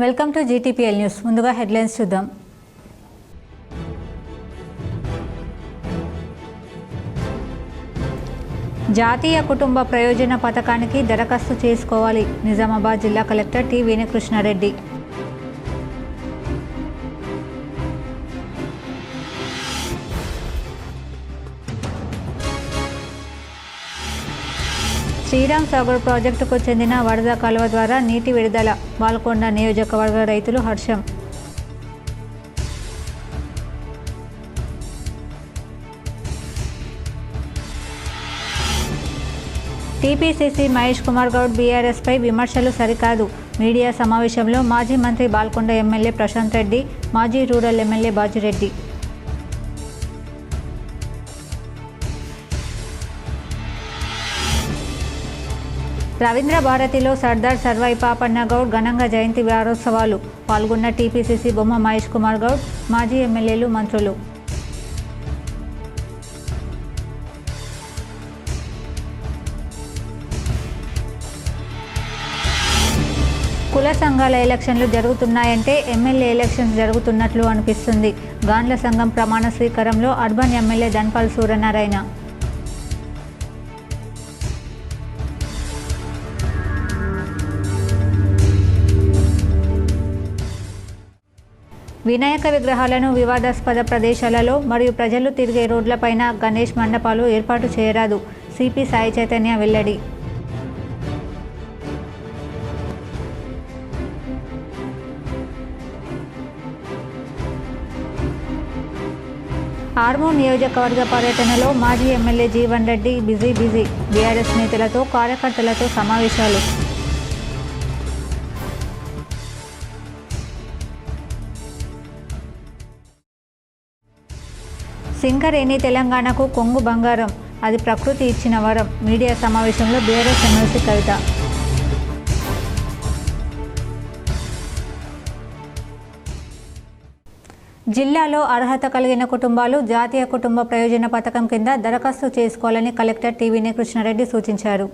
Welcome to GTPL news. ముందుగా headlines చూద్దాం. జాతీయ కుటుంబ ప్రయోజన పథకానికి దరఖాస్తు చేసుకోవాలి. నిజామాబాద్ జిల్లా కలెక్టర్ టి వేణుకృష్ణారెడ్డి. శ్రీరామ్ సాగర్ ప్రాజెక్టుకు చెందిన వరద కాలువ ద్వారా నీటి విడుదల. బాల్కొండ నియోజకవర్గ రైతులు హర్షం. టీపీసీసీ మహేష్ కుమార్ గౌడ్ బీఆర్ఎస్పై విమర్శలు సరికాదు. మీడియా సమావేశంలో మాజీ మంత్రి బాల్కొండ ఎమ్మెల్యే ప్రశాంత్ రెడ్డి, మాజీ రూరల్ ఎమ్మెల్యే బాజిరెడ్డి. రవీంద్ర భారతిలో సర్దార్ సర్వాయి పాపన్న గౌడ్ ఘనంగా జయంతి వారోత్సవాలు. పాల్గొన్న టీపీసీసీ బొమ్మ మహేష్ కుమార్ గౌడ్, మాజీ ఎమ్మెల్యేలు, మంత్రులు. కుల సంఘాల ఎలక్షన్లు జరుగుతున్నాయంటే ఎమ్మెల్యే ఎలక్షన్స్ జరుగుతున్నట్లు అనిపిస్తుంది. గాండ్ల సంఘం ప్రమాణ స్వీకారంలో అర్బన్ ఎమ్మెల్యే ధన్పాల్ సూర్యనారాయణ. వినాయక విగ్రహాలను వివాదాస్పద ప్రదేశాలలో మరియు ప్రజలు తిరిగే రోడ్లపైన గణేష్ మండపాలు ఏర్పాటు చేయరాదు. సిపి సాయి చైతన్య వెల్లడి. ఆర్మూర్ నియోజకవర్గ పర్యటనలో మాజీ MLA Jeevan Reddy busy. BRS నేతలతో కార్యకర్తలతో సమావేశాలు. సింగరేణి తెలంగాణకు కొంగు బంగారం, అది ప్రకృతి ఇచ్చిన వరం. మీడియా సమావేశంలో బీఆర్ఎస్ ఎమ్మెల్సీ కవిత. జిల్లాలో అర్హత కలిగిన కుటుంబాలు జాతీయ కుటుంబ ప్రయోజన పథకం కింద దరఖాస్తు చేసుకోవాలని కలెక్టర్ టి వేణుకృష్ణారెడ్డి సూచించారు.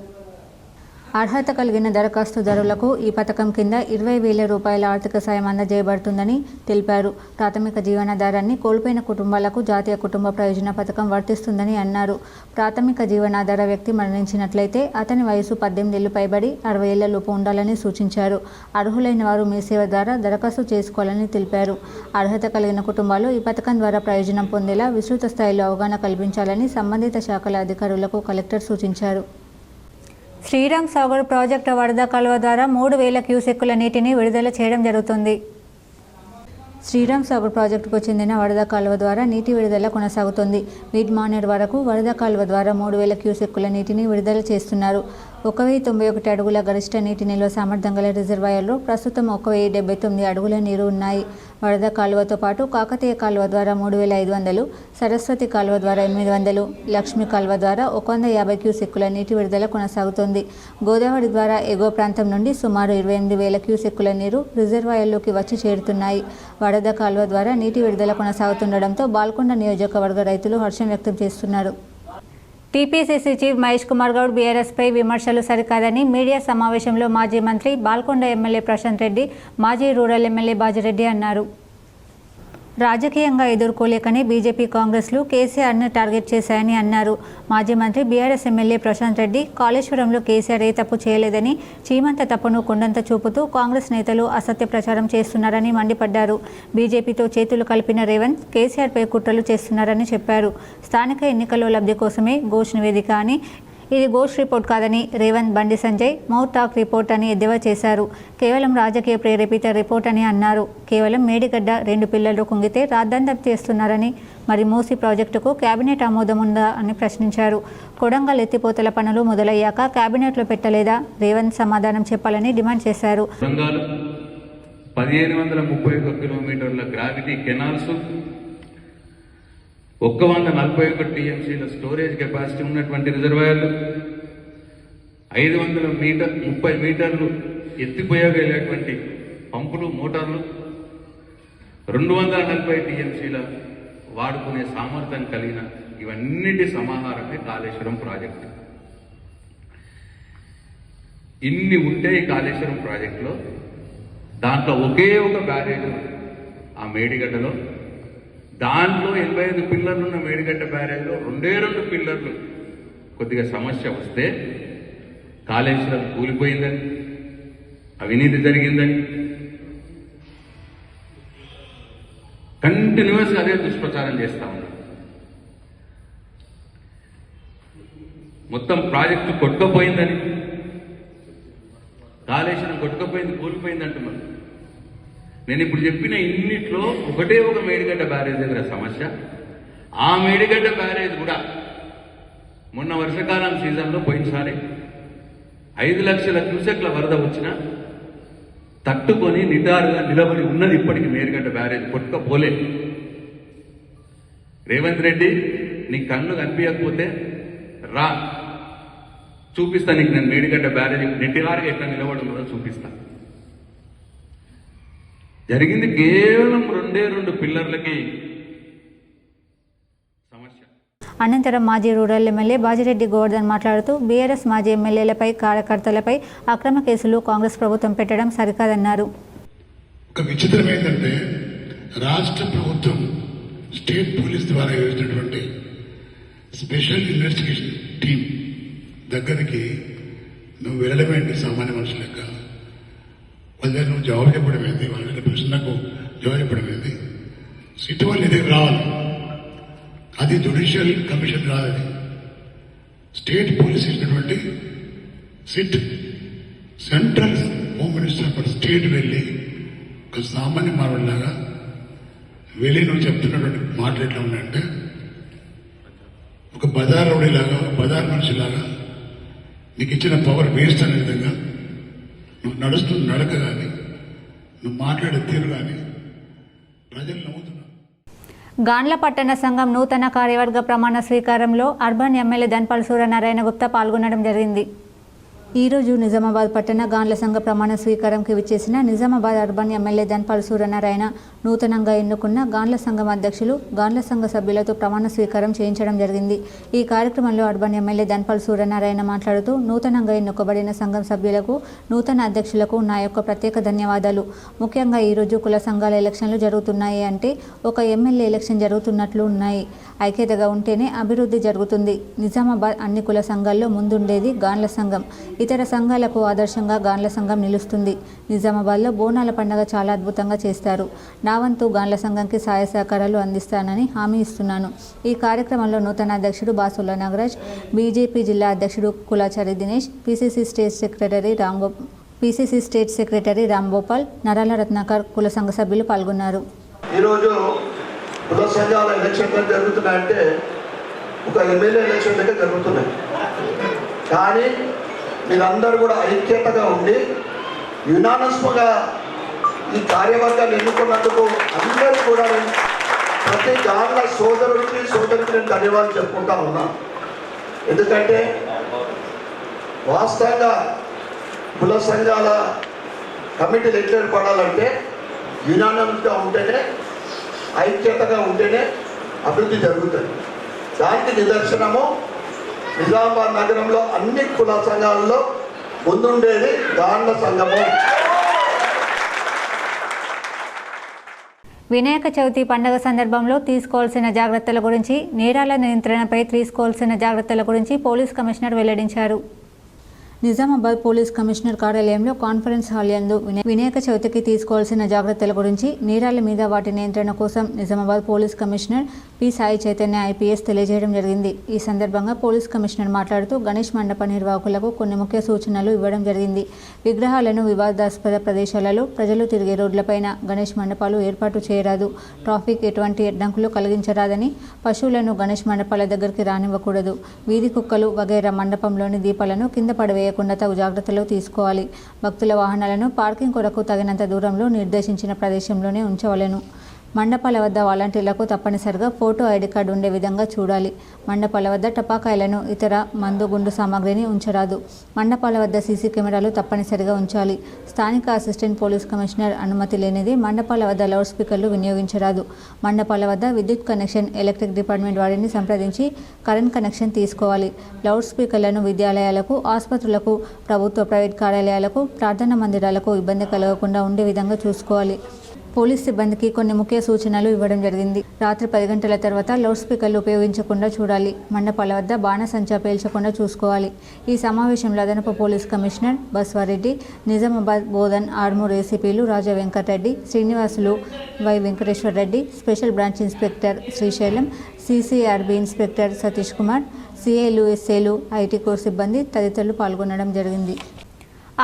అర్హత కలిగిన దరఖాస్తుదారులకు ఈ పథకం కింద 20,000 రూపాయల ఆర్థిక సాయం అందజేయబడుతుందని తెలిపారు. ప్రాథమిక జీవనాధారాన్ని కోల్పోయిన కుటుంబాలకు జాతీయ కుటుంబ ప్రయోజన పథకం వర్తిస్తుందని అన్నారు. ప్రాథమిక జీవనాధార వ్యక్తి మరణించినట్లయితే అతని వయసు 18 ఏళ్లు పైబడి 60 ఏళ్ల లోపు ఉండాలని సూచించారు. అర్హులైన వారు మీ సేవ ద్వారా దరఖాస్తు చేసుకోవాలని తెలిపారు. అర్హత కలిగిన కుటుంబాలు ఈ పథకం ద్వారా ప్రయోజనం పొందేలా విస్తృత స్థాయిలో అవగాహన కల్పించాలని సంబంధిత శాఖల అధికారులకు కలెక్టర్ సూచించారు. శ్రీరామ్ సాగర్ ప్రాజెక్టు వరద కాలువ ద్వారా 3,000 క్యూసెక్కుల నీటిని విడుదల చేయడం జరుగుతుంది. శ్రీరామ్ సాగర్ ప్రాజెక్టుకు చెందిన వరద కాలువ ద్వారా నీటి విడుదల కొనసాగుతుంది. మిడ్ మానేర్ వరకు వరద కాలువ ద్వారా 3,000 క్యూసెక్కుల నీటిని విడుదల చేస్తున్నారు. 1,091 అడుగుల గరిష్ట నీటి నిల్వ సామర్థ్యం గల రిజర్వాయర్లో ప్రస్తుతం 1,079 అడుగుల నీరు ఉన్నాయి. వరద కాలువతో పాటు కాకతీయ కాలువ ద్వారా 3,500, సరస్వతి కాలువ ద్వారా 800, లక్ష్మీ కాలువ ద్వారా 150 క్యూసెక్కుల నీటి విడుదల కొనసాగుతుంది. గోదావరి ద్వారా ఎగువ ప్రాంతం నుండి సుమారు 28,000 క్యూసెక్కుల నీరు రిజర్వాయర్లోకి వచ్చి చేరుతున్నాయి. వరద కాలువ ద్వారా నీటి విడుదల కొనసాగుతుండటంతో బాల్కొండ నియోజకవర్గ రైతులు హర్షం వ్యక్తం చేస్తున్నారు. టీపీసీసీ చీఫ్ మహేష్ కుమార్ గౌడ్ బీఆర్ఎస్పై విమర్శలు సరికాదని మీడియా సమావేశంలో మాజీ మంత్రి బాల్కొండ ఎమ్మెల్యే ప్రశాంత్ రెడ్డి, మాజీ రూరల్ ఎమ్మెల్యే బాజిరెడ్డి అన్నారు. రాజకీయంగా ఎదుర్కోలేకనే బీజేపీ, కాంగ్రెస్లు కేసీఆర్ను టార్గెట్ చేశాయని అన్నారు. మాజీ మంత్రి బీఆర్ఎస్ ఎమ్మెల్యే ప్రశాంత్ రెడ్డి కాళేశ్వరంలో కేసీఆర్ ఏ తప్పు చేయలేదని, చీమంత తప్పును కొండంత చూపుతూ కాంగ్రెస్ నేతలు అసత్య ప్రచారం చేస్తున్నారని మండిపడ్డారు. బీజేపీతో చేతులు కలిపిన రేవంత్ కేసీఆర్పై కుట్రలు చేస్తున్నారని చెప్పారు. స్థానిక ఎన్నికల్లో లబ్ధి కోసమే ఘోష్ నివేదిక అని, ఇది ఘోష్ రిపోర్ట్ కాదని Revanth, Bandi Sanjay mouth talk report అని ఎద్దేవా చేశారు. కేవలం రాజకీయ ప్రేరేపిత రిపోర్ట్ అని అన్నారు. కేవలం మేడిగడ్డ 2 పిల్లలు కుంగితే రాద్ధాంతం చేస్తున్నారని, మరి మూసీ ప్రాజెక్టుకు కేబినెట్ ఆమోదం ఉందా అని ప్రశ్నించారు. కొడంగల్ ఎత్తిపోతల పనులు మొదలయ్యాక కేబినెట్లో పెట్టలేదా? రేవంత్ సమాధానం చెప్పాలని డిమాండ్ చేశారు. 1,531 కిలోమీటర్ల గ్రావిటీ కెనాల్స్, 141 టీఎంసీల స్టోరేజ్ కెపాసిటీ ఉన్నటువంటి రిజర్వాయర్లు, 530 మీటర్లు ఎత్తిపోయగలిగేటువంటి పంపులు, మోటార్లు, 240 టీఎంసీల వాడుకునే సామర్థ్యం కలిగిన ఇవన్నిటి సమాహారమే కాళేశ్వరం ప్రాజెక్టు. ఇన్ని ఉంటే ఈ కాళేశ్వరం ప్రాజెక్టులో దాంట్లో ఒకే ఒక బ్యారేజ్ ఆ మేడిగడ్డలో, దాంట్లో 85 పిల్లర్లు ఉన్న మేడిగడ్డ బ్యారేజ్లో 2 పిల్లర్లు కొద్దిగా సమస్య వస్తే కాళేశ్వరం కూలిపోయిందని, అవినీతి జరిగిందని కంటిన్యూస్గా అదే దుష్ప్రచారం చేస్తా ఉన్నారు. మొత్తం ప్రాజెక్టు కొట్టుకుపోయిందని, కాళేశ్వరం కొట్టుకుపోయింది, కూలిపోయింది అంటున్నారు. నేను ఇప్పుడు చెప్పిన ఇన్నిట్లో ఒకటే ఒక మేడిగడ్డ బ్యారేజ్ దగ్గర సమస్య. ఆ మేడిగడ్డ బ్యారేజ్ కూడా మొన్న వర్షాకాలం సీజన్లో పోయినసారి 5 లక్షల క్యూసెక్ల వరద వచ్చినా తట్టుకొని నిటారుగా నిలబడి ఉన్నది. ఇప్పటికి మేడిగడ్డ బ్యారేజ్ కొట్టుకపోలే. రేవంత్ రెడ్డి, నీ కన్ను కనిపించకపోతే రా, చూపిస్తా నీకు. నేను మేడిగడ్డ బ్యారేజ్ నిటారుగా ఎట్లా నిలబడి ఉన్నదో చూపిస్తా. జరిగింది కేవలం 2 పిల్లర్లకి సమస్య. అనంతరం మాజీ రూరల్ ఎమ్మెల్యే బాజిరెడ్డి గోవర్ధన్ మాట్లాడుతూ బీఆర్ఎస్ మాజీ ఎమ్మెల్యేలపై, కార్యకర్తలపై అక్రమ కేసులు కాంగ్రెస్ ప్రభుత్వం పెట్టడం సరికాదన్నారు. ఒక విచిత్రం ఏంటంటే రాష్ట్ర ప్రభుత్వం స్టేట్ పోలీస్ ద్వారా వేసినటువంటి స్పెషల్ ఇన్వెస్టిగేషన్ టీం దగ్గరికి నువ్వు వెళ్ళడమేంటి? సామాన్య మనుషుల లెక్క వాళ్ళ దగ్గర నువ్వు జవాబు చెప్పడం ఏంది? వాళ్ళ దగ్గర ప్రశ్నకు జవాబు చెప్పడం ఏంది? సిట్ వాళ్ళు దగ్గర రావాలి. అది జ్యుడిషియల్ కమిషన్ రాదని స్టేట్ పోలీస్ ఇచ్చినటువంటి SIT, central home minister for state వెళ్ళి ఒక సామాన్య మానవుడిలాగా వెళ్ళి నువ్వు చెప్తున్నటువంటి మాటలు ఎట్లా ఉన్నాయంటే ఒక బజార్ రౌడీలాగా, ఒక బజార్ మనిషిలాగా నీకు ఇచ్చిన పవర్ వేస్ట్ అనే విధంగా నువ్వు నడుస్తున్న నడక కానీ, నువ్వు మాట్లాడే తీరు కానీ ప్రజలు నమ్ముతున్నారు. గాండ్ల పట్టణ సంఘం నూతన కార్యవర్గ ప్రమాణ స్వీకారంలో అర్బన్ ఎమ్మెల్యే ధన్పాల్ సూర్యనారాయణ గుప్తా పాల్గొనడం జరిగింది. ఈరోజు నిజామాబాద్ పట్టణ గాండ్ల సంఘ ప్రమాణ స్వీకారంకి విచ్చేసిన నిజామాబాద్ అర్బన్ ఎమ్మెల్యే ధన్పాల్ సూర్యనారాయణ నూతనంగా ఎన్నుకున్న గాండ్ల సంఘం అధ్యక్షులు, గాండ్ల సంఘ సభ్యులతో ప్రమాణ స్వీకారం చేయించడం జరిగింది. ఈ కార్యక్రమంలో అర్బన్ ఎమ్మెల్యే ధన్పాల్ సూర్యనారాయణ మాట్లాడుతూ నూతనంగా ఎన్నుకోబడిన సంఘం సభ్యులకు, నూతన అధ్యక్షులకు నా యొక్క ప్రత్యేక ధన్యవాదాలు. ముఖ్యంగా ఈరోజు కుల సంఘాల ఎలక్షన్లు జరుగుతున్నాయి అంటే ఒక ఎమ్మెల్యే ఎలక్షన్ జరుగుతున్నట్లు ఉన్నాయి. ఐక్యతగా ఉంటేనే అభివృద్ధి జరుగుతుంది. నిజామాబాద్ అన్ని కుల సంఘాల్లో ముందుండేది గాండ్ల సంఘం. ఇతర సంఘాలకు ఆదర్శంగా గాండ్ల సంఘం నిలుస్తుంది. నిజామాబాద్లో బోనాల పండుగ చాలా అద్భుతంగా చేస్తారు. నా వంతు గాండ్ల సంఘంకి సహాయ సహకారాలు అందిస్తానని హామీ ఇస్తున్నాను. ఈ కార్యక్రమంలో నూతన అధ్యక్షుడు బాసుల నాగరాజ్, బీజేపీ జిల్లా అధ్యక్షుడు Kulachari Dinesh, PCC state secretary Ramgopal, నరాల రత్నాకర్, కుల సంఘ సభ్యులు పాల్గొన్నారు. ఈరోజు కుల సంఘాల ఎలక్షన్లు జరుగుతున్నాయంటే ఒక ఎమ్మెల్యే ఎలక్షన్ దగ్గర జరుగుతున్నాయి. కానీ మీరందరూ కూడా ఐక్యతగా ఉండి యునానస్గా ఈ కార్యవర్గాన్ని ఎన్నుకున్నందుకు అందరూ కూడా ప్రతి గాండ్ల సోదరుడికి నేను ధన్యవాదాలు చెప్పుకుంటా ఉన్నా. ఎందుకంటే వాస్తవంగా కుల సంఘాల కమిటీలు ఎట్లా ఏర్పడాలంటే యునానస్గా ఉంటేనే, ఐక్యతగా ఉంటేనే అభివృద్ధి జరుగుతుంది. దానికి నిదర్శనము నిజామాబాద్ నగరంలో అన్ని కుల సంఘాలలో ముందుండేది గాండ్ల సంఘము. వినాయక చవితి పండుగ సందర్భంలో తీసుకోవాల్సిన జాగ్రత్తల గురించి, నేరాల నియంత్రణపై తీసుకోవాల్సిన జాగ్రత్తల గురించి పోలీస్ కమిషనర్ వెల్లడించారు. నిజామాబాద్ పోలీస్ కమిషనర్ కార్యాలయంలో కాన్ఫరెన్స్ హాల్ యందు వినాయక చవితికి తీసుకోవాల్సిన జాగ్రత్తల గురించి, నేరాల మీద వాటి నియంత్రణ కోసం Nizamabad police commissioner P Sai Chaitanya IPS తెలియజేయడం జరిగింది. ఈ సందర్భంగా పోలీస్ కమిషనర్ మాట్లాడుతూ గణేష్ మండప నిర్వాహకులకు కొన్ని ముఖ్య సూచనలు ఇవ్వడం జరిగింది. విగ్రహాలను వివాదాస్పద ప్రదేశాలలో, ప్రజలు తిరిగే రోడ్లపైన గణేష్ మండపాలు ఏర్పాటు చేయరాదు. ట్రాఫిక్ ఎటువంటి అడ్డంకులు కలిగించరాదని, పశువులను గణేష్ మండపాల దగ్గరికి రానివ్వకూడదు. వీధి కుక్కలు వగైరా మండపంలోని దీపాలను కింద పడవేయ తగు జాగ్రత్తలు తీసుకోవాలి. భక్తుల వాహనాలను పార్కింగ్ కొరకు తగినంత దూరంలో నిర్దేశించిన ప్రదేశంలోనే ఉంచవలెను. మండపాల వద్ద వాలంటీర్లకు తప్పనిసరిగా ఫోటో ఐడి కార్డు ఉండే విధంగా చూడాలి. మండపాల వద్ద టపాకాయలను, ఇతర మందు గుండు సామాగ్రిని ఉంచరాదు. మండపాల వద్ద సీసీ కెమెరాలు తప్పనిసరిగా ఉంచాలి. స్థానిక అసిస్టెంట్ పోలీస్ కమిషనర్ అనుమతి లేనిది మండపాల వద్ద లౌడ్ స్పీకర్లు వినియోగించరాదు. మండపాల వద్ద విద్యుత్ కనెక్షన్ ఎలక్ట్రిక్ డిపార్ట్మెంట్ వారిని సంప్రదించి కరెంట్ కనెక్షన్ తీసుకోవాలి. లౌడ్ స్పీకర్లను విద్యాలయాలకు, ఆసుపత్రులకు, ప్రభుత్వ ప్రైవేట్ కార్యాలయాలకు, ప్రార్థనా మందిరాలకు ఇబ్బంది కలగకుండా ఉండే విధంగా చూసుకోవాలి. పోలీస్ సిబ్బందికి కొన్ని ముఖ్య సూచనలు ఇవ్వడం జరిగింది. రాత్రి 10 గంటల తర్వాత లౌడ్ స్పీకర్లు ఉపయోగించకుండా చూడాలి. మండపాల వద్ద బాణసంచా పేల్చకుండా చూసుకోవాలి. ఈ సమావేశంలో అదనపు పోలీస్ కమిషనర్ బస్వారెడ్డి, నిజామాబాద్, బోధన్, ఆర్మూర్ ఏసీపీలు Raja Venkatareddy, Srinivasulu, Y Venkateswara Reddy, special branch inspector Srisailam, CCRB inspector Satish Kumar, సిఐలు, ఎస్ఏలు, ఐటీ కోర్ సిబ్బంది తదితరులు పాల్గొనడం జరిగింది.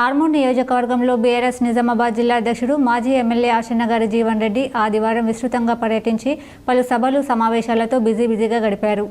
ఆర్మూర్ నియోజకవర్గంలో బీఆర్ఎస్ నిజామాబాద్ జిల్లా అధ్యక్షుడు, మాజీ ఎమ్మెల్యే ఆశన్నగారి జీవన్ రెడ్డి ఆదివారం విస్తృతంగా పర్యటించి పలు సభలు, సమావేశాలతో బిజీగా గడిపారు.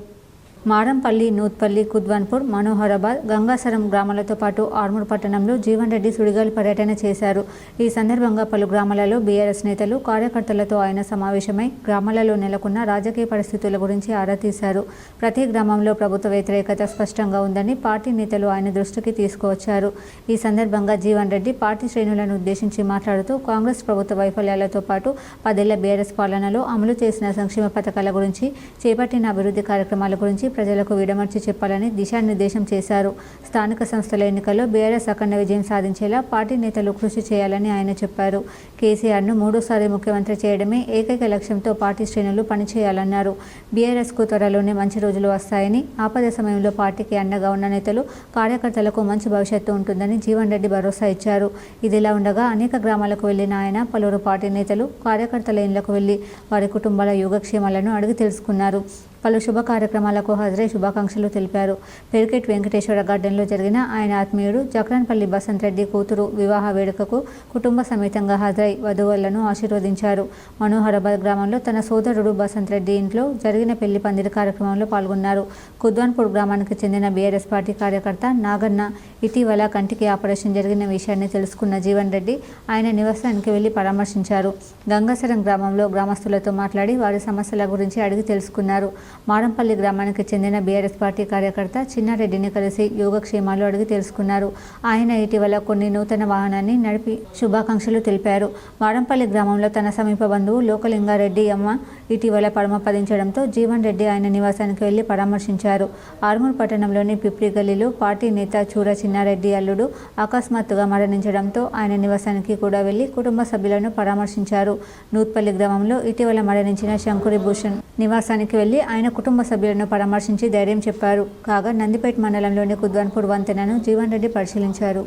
మారంపల్లి, నూత్పల్లి, కుద్వాన్పూర్, మనోహరాబాద్, గంగాసరం గ్రామాలతో పాటు ఆర్మూర్ పట్టణంలో జీవన్ రెడ్డి సుడిగాలి పర్యటన చేశారు. ఈ సందర్భంగా పలు గ్రామాలలో బీఆర్ఎస్ నేతలు, కార్యకర్తలతో ఆయన సమావేశమై గ్రామాలలో నెలకొన్న రాజకీయ పరిస్థితుల గురించి ఆరా తీశారు. ప్రతి గ్రామంలో ప్రభుత్వ వ్యతిరేకత స్పష్టంగా ఉందని పార్టీ నేతలు ఆయన దృష్టికి తీసుకువచ్చారు. ఈ సందర్భంగా జీవన్ రెడ్డి పార్టీ శ్రేణులను ఉద్దేశించి మాట్లాడుతూ కాంగ్రెస్ ప్రభుత్వ వైఫల్యాలతో పాటు 10 ఏళ్ల బీఆర్ఎస్ పాలనలో అమలు చేసిన సంక్షేమ పథకాల గురించి, చేపట్టిన అభివృద్ధి కార్యక్రమాల గురించి ప్రజలకు విడమర్చి చెప్పాలని దిశానిర్దేశం చేశారు. స్థానిక సంస్థల ఎన్నికల్లో బీఆర్ఎస్ అఖండ విజయం సాధించేలా పార్టీ నేతలు కృషి చేయాలని ఆయన చెప్పారు. కేసీఆర్ను 3వ సారి ముఖ్యమంత్రి చేయడమే ఏకైక లక్ష్యంతో పార్టీ శ్రేణులు పనిచేయాలన్నారు. బీఆర్ఎస్కు త్వరలోనే మంచి రోజులు వస్తాయని, ఆపద సమయంలో పార్టీకి అండగా ఉన్న నేతలు, కార్యకర్తలకు మంచి భవిష్యత్తు ఉంటుందని జీవన్ రెడ్డి భరోసా ఇచ్చారు. ఇదిలా ఉండగా అనేక గ్రామాలకు వెళ్లిన ఆయన పలువురు పార్టీ నేతలు, కార్యకర్తల ఇళ్లకు వెళ్లి వారి కుటుంబాల యోగక్షేమాలను అడిగి తెలుసుకున్నారు. పలు శుభ కార్యక్రమాలకు హాజరై శుభాకాంక్షలు తెలిపారు. పెరికెట్ వెంకటేశ్వర గార్డెన్లో జరిగిన ఆయన ఆత్మీయుడు జక్రాన్పల్లి బసంత్ రెడ్డి కూతురు వివాహ వేడుకకు కుటుంబ సమేతంగా హాజరై వధువులను ఆశీర్వదించారు. మనోహరాబాద్ గ్రామంలో తన సోదరుడు బసంత్ రెడ్డి ఇంట్లో జరిగిన పెళ్లి పందిరి కార్యక్రమంలో పాల్గొన్నారు. కుద్వాన్పూర్ గ్రామానికి చెందిన బీఆర్ఎస్ పార్టీ కార్యకర్త నాగన్న ఇటీవల కంటికి ఆపరేషన్ జరిగిన విషయాన్ని తెలుసుకున్న జీవన్ రెడ్డి ఆయన నివాసానికి వెళ్లి పరామర్శించారు. గంగాసరం గ్రామంలో గ్రామస్తులతో మాట్లాడి వారి సమస్యల గురించి అడిగి తెలుసుకున్నారు. మారంపల్లి గ్రామానికి చెందిన బీఆర్ఎస్ పార్టీ కార్యకర్త చిన్నారెడ్డిని కలిసి యోగక్షేమాలు అడిగి తెలుసుకున్నారు. ఆయన ఇటీవల కొన్ని నూతన వాహనాన్ని నడిపి శుభాకాంక్షలు తెలిపారు. మారంపల్లి గ్రామంలో తన సమీప బంధువు లోకలింగారెడ్డి అమ్మ ఇటీవల పరమపదించడంతో జీవన్ రెడ్డి ఆయన నివాసానికి వెళ్లి పరామర్శించారు. ఆర్మూర్ పట్టణంలోని పిప్రి గల్లీలో పార్టీ నేత చూర చిన్నారెడ్డి అల్లుడు అకస్మాత్తుగా మరణించడంతో ఆయన నివాసానికి కూడా వెళ్లి కుటుంబ సభ్యులను పరామర్శించారు. నూత్పల్లి గ్రామంలో ఇటీవల మరణించిన శంకురి భూషణ్ నివాసానికి వెళ్లి ఆయన కుటుంబ సభ్యులను పరామర్శించి ధైర్యం చెప్పారు. కాగా నందిపేట మండలంలోని కుద్వాన్పూర్ వంతెనను జీవన్ రెడ్డి పరిశీలించారు.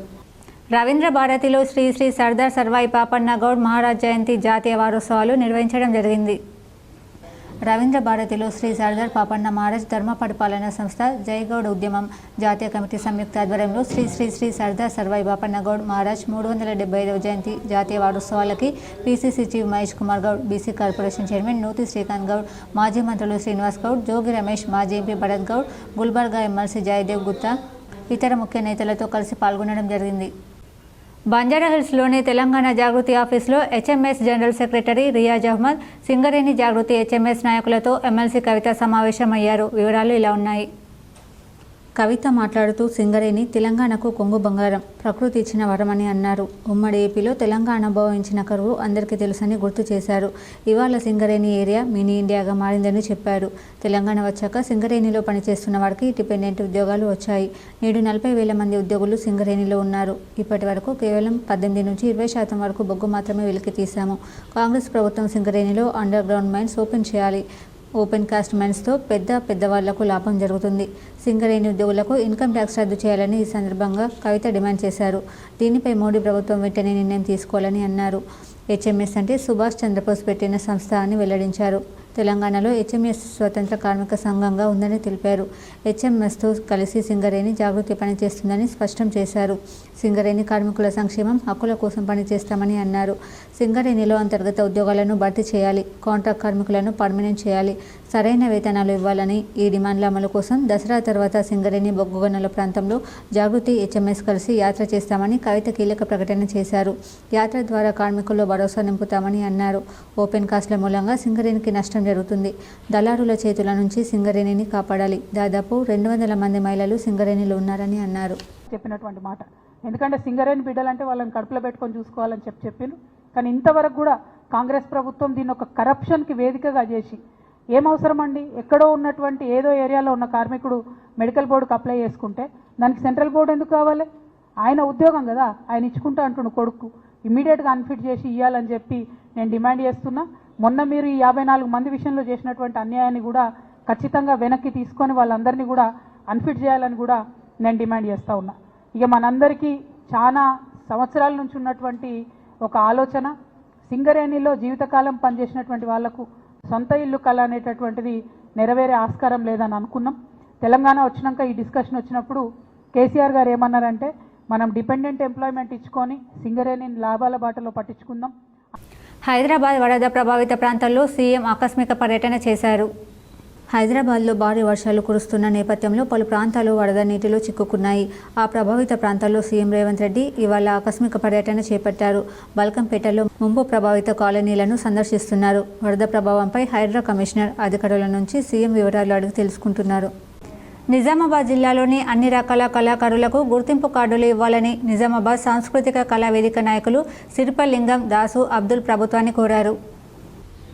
రవీంద్ర భారతిలో శ్రీ శ్రీ సర్దార్ సర్వాయి పాపన్న గౌడ్ మహారాజ్ జయంతి జాతీయ వారోత్సవాలు నిర్వహించడం జరిగింది. రవీంద్ర భారతిలో శ్రీ సర్దార్ పాపన్న మహారాజ్ ధర్మ పరిపాలన సంస్థ, జయగౌడ్ ఉద్యమం జాతీయ కమిటీ సంయుక్త ఆధ్వర్యంలో శ్రీ శ్రీ శ్రీ సర్దార్ సర్వాయి పాపన్న గౌడ్ మహారాజ్ 375వ జయంతి జాతీయ వారోత్సవాలకి PCC chief Mahesh Kumar Goud, BC corporation chairman Nuthi Srikanth Goud, మాజీ మంత్రులు శ్రీనివాస్ గౌడ్, జోగి రమేష్, మాజీ ఎంపీ భరత్ గౌడ్, గుల్బర్గా ఎమ్మెల్సీ జయదేవ్ గుప్తా ఇతర ముఖ్య నేతలతో కలిసి పాల్గొనడం జరిగింది. బంజారాహిల్స్లోని తెలంగాణ జాగృతి ఆఫీసులో HMS general secretary Riyaz Ahmed, Singareni Jagruthi HMS నాయకులతో ఎమ్మెల్సీ కవిత సమావేశమయ్యారు. వివరాలు ఇలా ఉన్నాయి. కవిత మాట్లాడుతూ సింగరేణి తెలంగాణకు కొంగు బంగారం, ప్రకృతి ఇచ్చిన వరమని అన్నారు. ఉమ్మడి ఏపీలో తెలంగాణ అనుభవించిన కరువు అందరికీ తెలుసని గుర్తు చేశారు. ఇవాళ సింగరేణి ఏరియా మినీ ఇండియాగా మారిందని చెప్పారు. తెలంగాణ వచ్చాక సింగరేణిలో పనిచేస్తున్న వారికి ఇండిపెండెంట్ ఉద్యోగాలు వచ్చాయి. నేడు 40,000 మంది ఉద్యోగులు సింగరేణిలో ఉన్నారు. ఇప్పటి వరకు కేవలం 18 నుంచి 20% వరకు బొగ్గు మాత్రమే వెలికి తీశాము. కాంగ్రెస్ ప్రభుత్వం సింగరేణిలో అండర్ గ్రౌండ్ మైన్స్ ఓపెన్ చేయాలి. ఓపెన్ కాస్ట్ మైన్స్తో పెద్దవాళ్లకు లాభం జరుగుతుంది. సింగరేణి ఉద్యోగులకు ఇన్కమ్ ట్యాక్స్ రద్దు చేయాలని ఈ సందర్భంగా కవిత డిమాండ్ చేశారు. దీనిపై మోడీ ప్రభుత్వం వెంటనే నిర్ణయం తీసుకోవాలని అన్నారు. హెచ్ఎంఎస్ అంటే సుభాష్ చంద్రబోస్ పెట్టిన సంస్థ అని వెల్లడించారు. తెలంగాణలో హెచ్ఎంఎస్ స్వతంత్ర కార్మిక సంఘంగా ఉందని తెలిపారు. హెచ్ఎంఎస్తో కలిసి సింగరేణి జాగృతి పనిచేస్తుందని స్పష్టం చేశారు. సింగరేణి కార్మికుల సంక్షేమం, హక్కుల కోసం పనిచేస్తామని అన్నారు. సింగరేణిలో అంతర్గత ఉద్యోగాలను భర్తీ చేయాలి, కాంట్రాక్ట్ కార్మికులను పర్మనెంట్ చేయాలి, సరైన వేతనాలు ఇవ్వాలని ఈ డిమాండ్ల అమలు కోసం దసరా తర్వాత సింగరేణి బొగ్గు గనుల ప్రాంతంలో జాగృతి హెచ్ఎంఎస్ కలిసి యాత్ర చేస్తామని కవిత కీలక ప్రకటన చేశారు. యాత్ర ద్వారా కార్మికుల్లో భరోసా నింపుతామని అన్నారు. ఓపెన్ కాస్ట్ల మూలంగా సింగరేణికి నష్టం జరుగుతుంది. దళారుల చేతుల నుంచి సింగరేణిని కాపాడాలి. దాదాపు 200 మంది మహిళలు సింగరేణిలో ఉన్నారని అన్నారు. చెప్పినటువంటి మాట, ఎందుకంటే సింగరేణి బిడ్డలంటే వాళ్ళని కడుపులో పెట్టుకొని చూసుకోవాలని చెప్పారు. కానీ ఇంతవరకు కూడా కాంగ్రెస్ ప్రభుత్వం దీన్ని ఒక కరప్షన్కి వేదికగా చేసి, ఏం అవసరం అండి, ఎక్కడో ఉన్నటువంటి ఏదో ఏరియాలో ఉన్న కార్మికుడు మెడికల్ బోర్డుకు అప్లై చేసుకుంటే దానికి సెంట్రల్ బోర్డు ఎందుకు కావాలి? ఆయన ఉద్యోగం కదా, ఆయన ఇచ్చుకుంటా అంటుండు కొడుకు, ఇమ్మీడియట్గా అన్ఫిట్ చేసి ఇవ్వాలని చెప్పి నేను డిమాండ్ చేస్తున్నా. మొన్న మీరు ఈ 54 మంది విషయంలో చేసినటువంటి అన్యాయాన్ని కూడా ఖచ్చితంగా వెనక్కి తీసుకొని వాళ్ళందరినీ కూడా అన్ఫిట్ చేయాలని కూడా నేను డిమాండ్ చేస్తూ ఉన్నా. ఇక మనందరికీ చాలా సంవత్సరాల నుంచి ఉన్నటువంటి ఒక ఆలోచన, సింగరేణిలో జీవితకాలం పనిచేసినటువంటి వాళ్లకు సొంత ఇల్లు కళ అనేటటువంటిది నెరవేరే ఆస్కారం లేదని అనుకున్నాం. తెలంగాణ వచ్చినాక ఈ డిస్కషన్ వచ్చినప్పుడు కేసీఆర్ గారు ఏమన్నారంటే, మనం డిపెండెంట్ ఎంప్లాయ్మెంట్ ఇచ్చుకొని సింగరేణిని లాభాల బాటలో పట్టించుకుందాం. హైదరాబాద్ వరద ప్రభావిత ప్రాంతాల్లో సీఎం ఆకస్మిక పర్యటన చేశారు. హైదరాబాద్లో భారీ వర్షాలు కురుస్తున్న నేపథ్యంలో పలు ప్రాంతాలు వరద నీటిలో చిక్కుకున్నాయి. ఆ ప్రభావిత ప్రాంతాల్లో సీఎం రేవంత్ రెడ్డి ఇవాళ ఆకస్మిక పర్యటన చేపట్టారు. బల్కంపేటలో ముంపు ప్రభావిత కాలనీలను సందర్శిస్తున్నారు. వరద ప్రభావంపై హైడ్రా కమిషనర్ అధికారుల నుంచి సీఎం వివరాలు అడిగి తెలుసుకుంటున్నారు. నిజామాబాద్ జిల్లాలోని అన్ని రకాల కళాకారులకు గుర్తింపు కార్డులు ఇవ్వాలని నిజామాబాద్ సాంస్కృతిక కళా వేదిక నాయకులు సిరిపలింగం, దాసు, అబ్దుల్ ప్రభుత్వాన్ని కోరారు.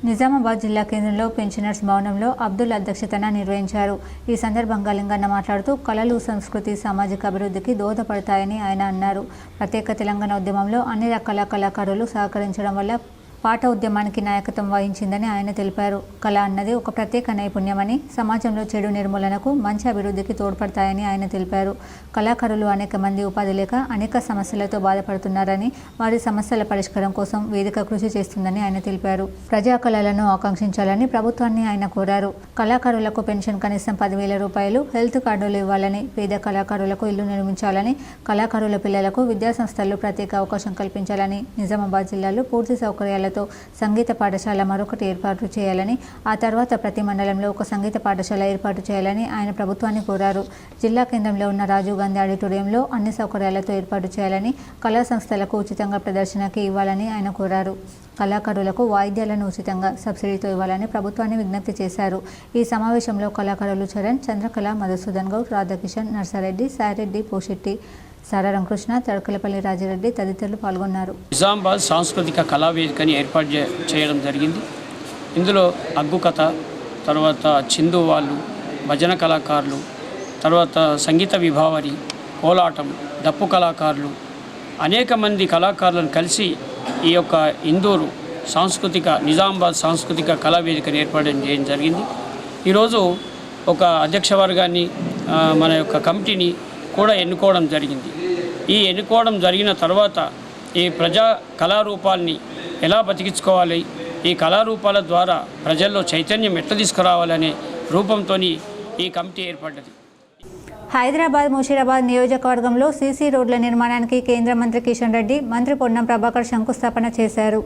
నిజామాబాద్ జిల్లా కేంద్రంలో పెన్షనర్స్ భవనంలో అబ్దుల్ అధ్యక్షతన నిర్వహించారు. ఈ సందర్భంగా లింగన్న మాట్లాడుతూ కళలు, సంస్కృతి, సామాజిక అభివృద్ధికి దోహదపడతాయని ఆయన అన్నారు. ప్రత్యేక తెలంగాణ ఉద్యమంలో అన్ని రకాల కళాకారులు సహకరించడం వల్ల పాట ఉద్యమానికి నాయకత్వం వహించిందని ఆయన తెలిపారు. కళ అన్నది ఒక ప్రత్యేక నైపుణ్యమని, సమాజంలో చెడు నిర్మూలనకు, మంచి అభివృద్ధికి తోడ్పడతాయని ఆయన తెలిపారు. కళాకారులు అనేక మంది ఉపాధి లేక అనేక సమస్యలతో బాధపడుతున్నారని, వారి సమస్యల పరిష్కారం కోసం వేదిక కృషి చేస్తుందని ఆయన తెలిపారు. ప్రజా కళలను ఆకాంక్షించాలని ప్రభుత్వాన్ని ఆయన కోరారు. కళాకారులకు పెన్షన్ కనీసం 10,000 రూపాయలు, హెల్త్ కార్డులు ఇవ్వాలని, పేద కళాకారులకు ఇల్లు నిర్మించాలని, కళాకారుల పిల్లలకు విద్యాసంస్థల్లో ప్రత్యేక అవకాశం కల్పించాలని, నిజామాబాద్ జిల్లాలో పూర్తి సౌకర్యాలతో సంగీత పాఠశాల మరొకటి ఏర్పాటు చేయాలని, ఆ తర్వాత ప్రతి మండలంలో ఒక సంగీత పాఠశాల ఏర్పాటు చేయాలని ఆయన ప్రభుత్వాన్ని కోరారు. జిల్లా కేంద్రంలో ఉన్న రాజీవ్ గాంధీ ఆడిటోరియంలో అన్ని సౌకర్యాలతో ఏర్పాటు చేయాలని, కళా సంస్థలకు ఉచితంగా ప్రదర్శనకి ఇవ్వాలని ఆయన కోరారు. కళాకారులకు వాయిద్యాలను ఉచితంగా సబ్సిడీతో ఇవ్వాలని ప్రభుత్వాన్ని విజ్ఞప్తి చేశారు. ఈ సమావేశంలో కళాకారులు చరణ్, చంద్రకళ, మధుసూదన్ గౌడ్, రాధాకిషన్, నర్సారెడ్డి, సాయిరెడ్డి, పోషెట్టి, సారారంకృష్ణ, తడకలపల్లి రాజిరెడ్డి తదితరులు పాల్గొన్నారు. నిజామాబాద్ సాంస్కృతిక కళా వేదికని ఏర్పాటు చేయడం జరిగింది. ఇందులో అగ్గు కథ, తర్వాత చిందు వాళ్ళు, భజన కళాకారులు, తర్వాత సంగీత విభావరి, కోలాటం, డప్పు కళాకారులు, అనేక మంది కళాకారులను కలిసి ఈ యొక్క ఇందూరు నిజామాబాద్ సాంస్కృతిక కళా వేదికని ఏర్పాటు చేయడం జరిగింది. ఈరోజు ఒక అధ్యక్ష వర్గాన్ని, మన యొక్క కమిటీని కూడా ఎన్నుకోవడం జరిగింది. ఈ ఎన్నుకోవడం జరిగిన తర్వాత ఈ ప్రజా కళారూపాల్ని ఎలా బతికించుకోవాలి, ఈ కళారూపాల ద్వారా ప్రజల్లో చైతన్యం ఎట్లా తీసుకురావాలనే రూపంతో ఈ కమిటీ ఏర్పడ్డది. హైదరాబాద్ ముషీరాబాద్ నియోజకవర్గంలో సీసీ రోడ్ల నిర్మాణానికి కేంద్ర మంత్రి కిషన్ రెడ్డి, మంత్రి పొన్నం ప్రభాకర్ శంకుస్థాపన చేశారు.